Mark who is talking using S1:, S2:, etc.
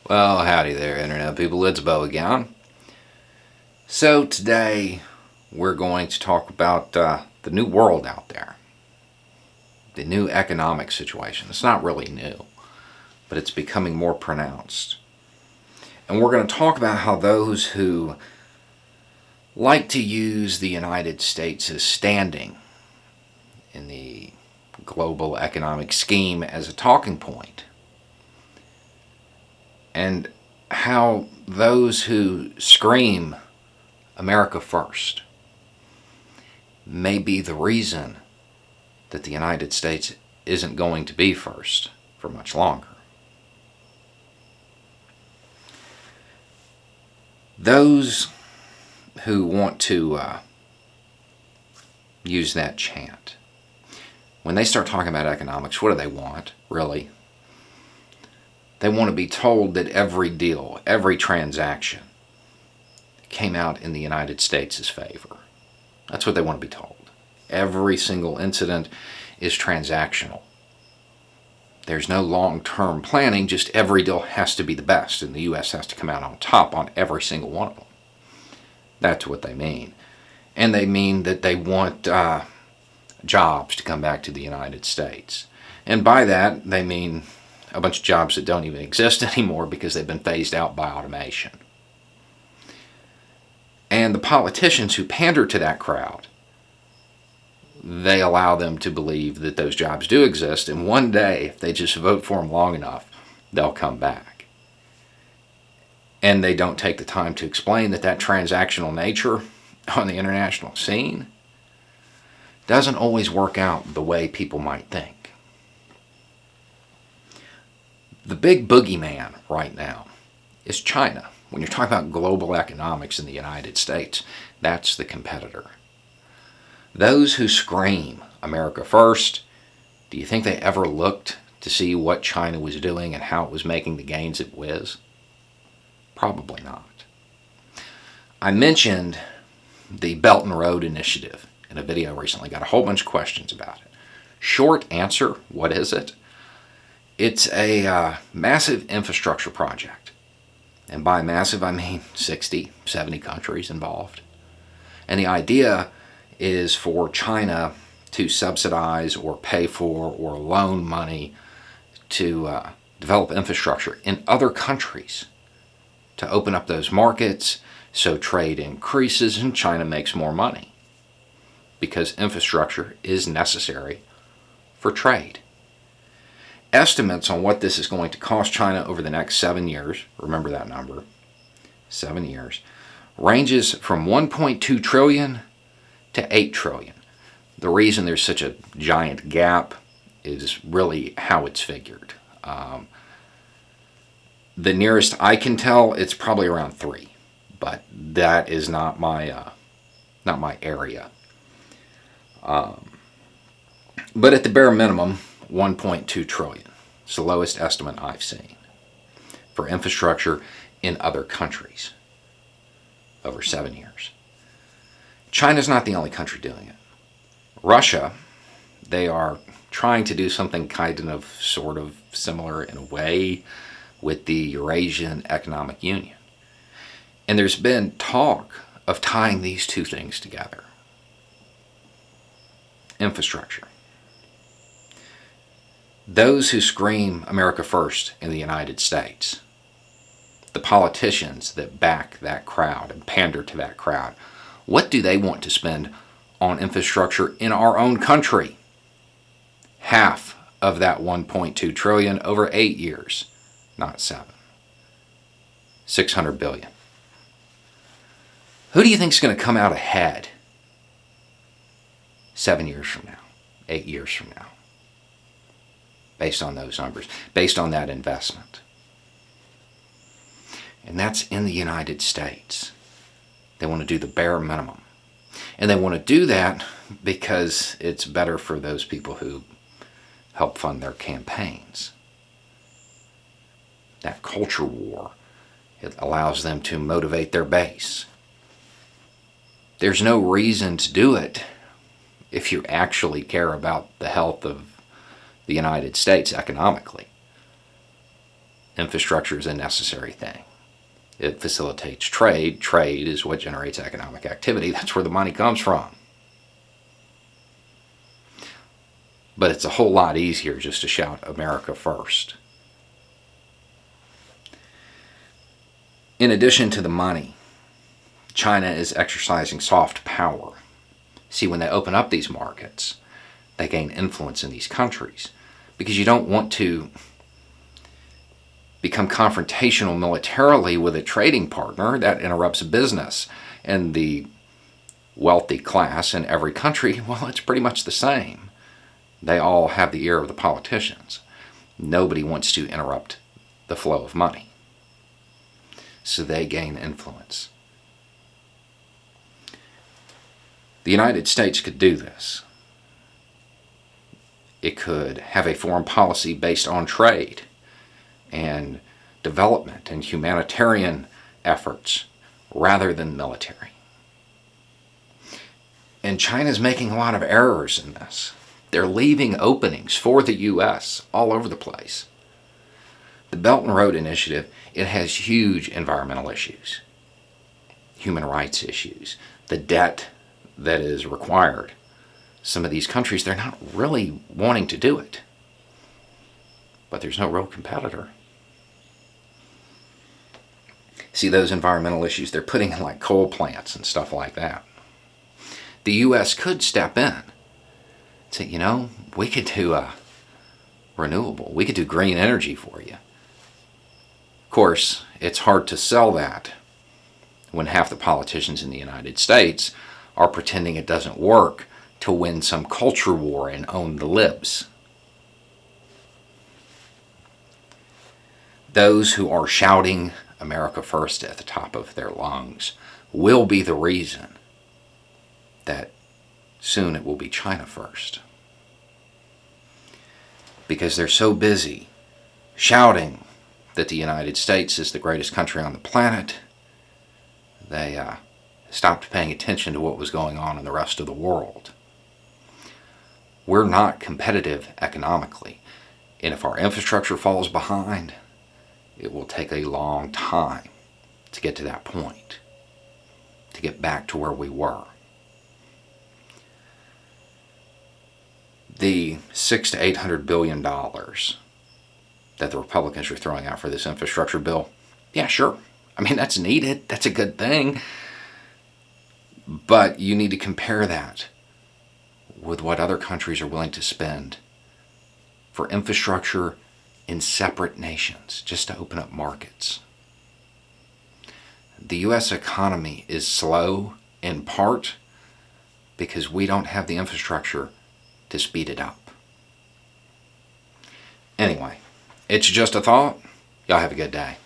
S1: Well, howdy there, Internet people. It's Bo again. So, today we're going to talk about the new world out there, the new economic situation. It's not really new, but it's becoming more pronounced. And we're going to talk about how those who like to use the United States as standing in the global economic scheme as a talking point, and how those who scream America first may be the reason that the United States isn't going to be first for much longer. Those who want to use that chant, when they start talking about economics, what do they want, really? They want to be told that every deal, every transaction came out in the United States' favor. That's what they want to be told. Every single incident is transactional. There's no long-term planning, just every deal has to be the best, and the U.S. has to come out on top on every single one of them. That's what they mean. And they mean that they want jobs to come back to the United States. And by that, they mean a bunch of jobs that don't even exist anymore because they've been phased out by automation. And the politicians who pander to that crowd, they allow them to believe that those jobs do exist, and one day, if they just vote for them long enough, they'll come back. And they don't take the time to explain that that transactional nature on the international scene doesn't always work out the way people might think. The big boogeyman right now is China. When you're talking about global economics in the United States, that's the competitor. Those who scream America first, do you think they ever looked to see what China was doing and how it was making the gains it was? Probably not. I mentioned the Belt and Road Initiative in a video recently. Got a whole bunch of questions about it. Short answer, what is it? It's a massive infrastructure project. And by massive, I mean 60, 70 countries involved. And the idea is for China to subsidize or pay for or loan money to develop infrastructure in other countries to open up those markets so trade increases and China makes more money. Because infrastructure is necessary for trade. Estimates on what this is going to cost China over the next 7 years, remember that number, 7 years, ranges from 1.2 trillion to 8 trillion. The reason there's such a giant gap is really how it's figured. The nearest I can tell, it's probably around 3, but that is not my area. But at the bare minimum, 1.2 trillion. It's the lowest estimate I've seen for infrastructure in other countries over 7 years. China's not the only country doing it. Russia, they are trying to do something kind of sort of similar in a way with the Eurasian Economic Union. And there's been talk of tying these two things together. Infrastructure. Those who scream America first in the United States, the politicians that back that crowd and pander to that crowd, what do they want to spend on infrastructure in our own country? Half of that 1.2 trillion over 8 years, not 7. 600 billion. Who do you think is going to come out ahead 7 years from now, 8 years from now? Based on those numbers, based on that investment. And that's in the United States. They want to do the bare minimum. And they want to do that because it's better for those people who help fund their campaigns. That culture war, it allows them to motivate their base. There's no reason to do it if you actually care about the health of the United States economically. infrastructure is a necessary thing. It facilitates trade. Trade is what generates economic activity. That's where the money comes from. But it's a whole lot easier just to shout America first. In addition to the money, China is exercising soft power. See, when they open up these markets, they gain influence in these countries because you don't want to become confrontational militarily with a trading partner. That interrupts business. And the wealthy class in every country, well, it's pretty much the same. They all have the ear of the politicians. Nobody wants to interrupt the flow of money. So they gain influence. The United States could do this. It could have a foreign policy based on trade and development and humanitarian efforts rather than military. And China's making a lot of errors in this. They're leaving openings for the U.S. all over the place. The Belt and Road Initiative, it has huge environmental issues, human rights issues, the debt that is required. Some of these countries, they're not really wanting to do it. But there's no real competitor. See, those environmental issues, they're putting in like coal plants and stuff like that. The U.S. could step in and say, you know, we could do renewable. We could do green energy for you. Of course, it's hard to sell that when half the politicians in the United States are pretending it doesn't work to win some culture war and own the libs. Those who are shouting America first at the top of their lungs will be the reason that soon it will be China first. Because they're so busy shouting that the United States is the greatest country on the planet, they stopped paying attention to what was going on in the rest of the world. We're not competitive economically, and if our infrastructure falls behind, it will take a long time to get to that point, to get back to where we were. The $600 to $800 billion that the Republicans are throwing out for this infrastructure bill, yeah, sure. I mean, that's needed. That's a good thing. But you need to compare that with what other countries are willing to spend for infrastructure in separate nations, just to open up markets. The U.S. economy is slow in part because we don't have the infrastructure to speed it up. Anyway, it's just a thought. Y'all have a good day.